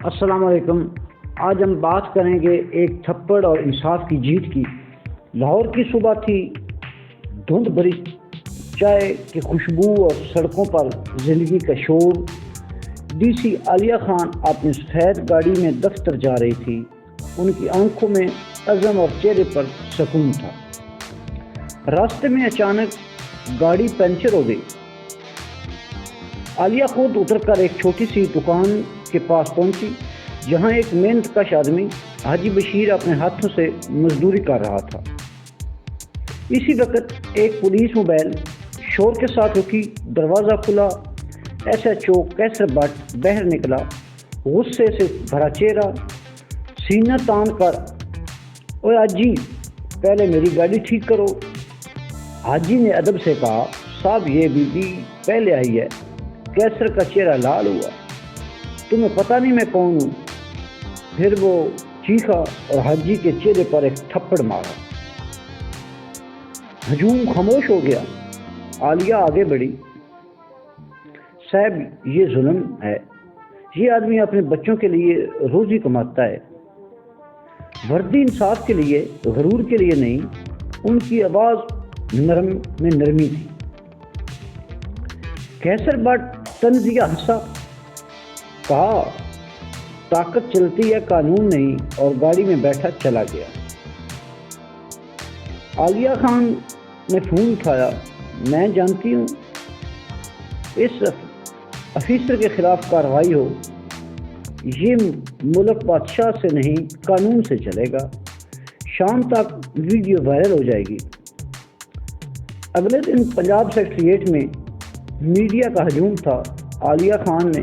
السلام علیکم۔ آج ہم بات کریں گے ایک تھپڑ اور انصاف کی جیت کی۔ لاہور کی صبح تھی، دھند بھری چائے کی خوشبو اور سڑکوں پر زندگی کا شور۔ ڈی سی عالیہ خان اپنی سفید گاڑی میں دفتر جا رہی تھی۔ ان کی آنکھوں میں عزم اور چہرے پر سکون تھا۔ راستے میں اچانک گاڑی پنچر ہو گئی۔ عالیہ خود اتر کر ایک چھوٹی سی دکان کے پاس پہنچی، جہاں ایک محنت کش آدمی حاجی بشیر اپنے ہاتھوں سے مزدوری کر رہا تھا۔ اسی وقت ایک پولیس موبائل شور کے ساتھ رکی، دروازہ کھلا، ایس ایچ او کیسر بٹ باہر نکلا، غصے سے بھرا چہرہ، سینہ تان کر، اوے حاجی پہلے میری گاڑی ٹھیک کرو۔ حاجی نے ادب سے کہا، صاحب یہ بی بی پہلے آئی ہے۔ کیسر کا چہرہ لال ہوا، تمہیں پتہ نہیں میں کون ہوں؟ پھر وہ چیخا اور حاجی کے چہرے پر ایک تھپڑ مارا۔ ہجوم خاموش ہو گیا۔ عالیہ آگے بڑھی، صاحب یہ ظلم ہے، یہ آدمی اپنے بچوں کے لیے روزی کماتا ہے، وردی انصاف کے لیے، غرور کے لیے نہیں۔ ان کی آواز نرم میں نرمی تھی۔ کیسر بٹ تنزیہ ہنسا، کہا طاقت چلتی ہے قانون نہیں، اور گاڑی میں بیٹھا چلا گیا۔ عالیہ خان نے فون اٹھایا، میں جانتی ہوں اس افیسر کے خلاف کارروائی ہو، یہ ملک بادشاہ سے نہیں قانون سے چلے گا۔ شام تک ویڈیو وائرل ہو جائے گی۔ اگلے دن پنجاب سیکریٹریٹ میں میڈیا کا ہجوم تھا۔ عالیہ خان نے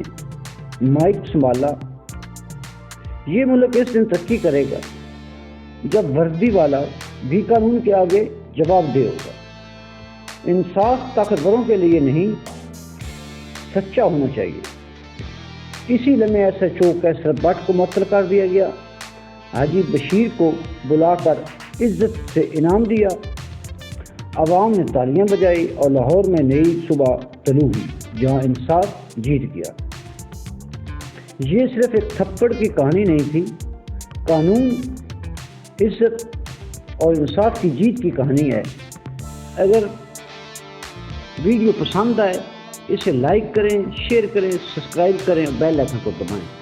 مائک سنبھالا، یہ ملک اس دن ترقی کرے گا جب وردی والا بھی قانون کے آگے جواب دہ ہوگا۔ انصاف طاقتوروں کے لیے نہیں، سچا ہونا چاہیے۔ اسی لمحے ایس ایچ او کیسر بٹ کو معطل کر دیا گیا۔ حاجی بشیر کو بلا کر عزت سے انعام دیا۔ عوام نے تالیاں بجائی اور لاہور میں نئی صبح طلوع ہوئی، جہاں انصاف جیت گیا۔ یہ صرف ایک تھپڑ کی کہانی نہیں تھی، قانون، عزت اور انصاف کی جیت کی کہانی ہے۔ اگر ویڈیو پسند آئے اسے لائک کریں، شیئر کریں، سبسکرائب کریں اور بیل آئکن کو دبائیں۔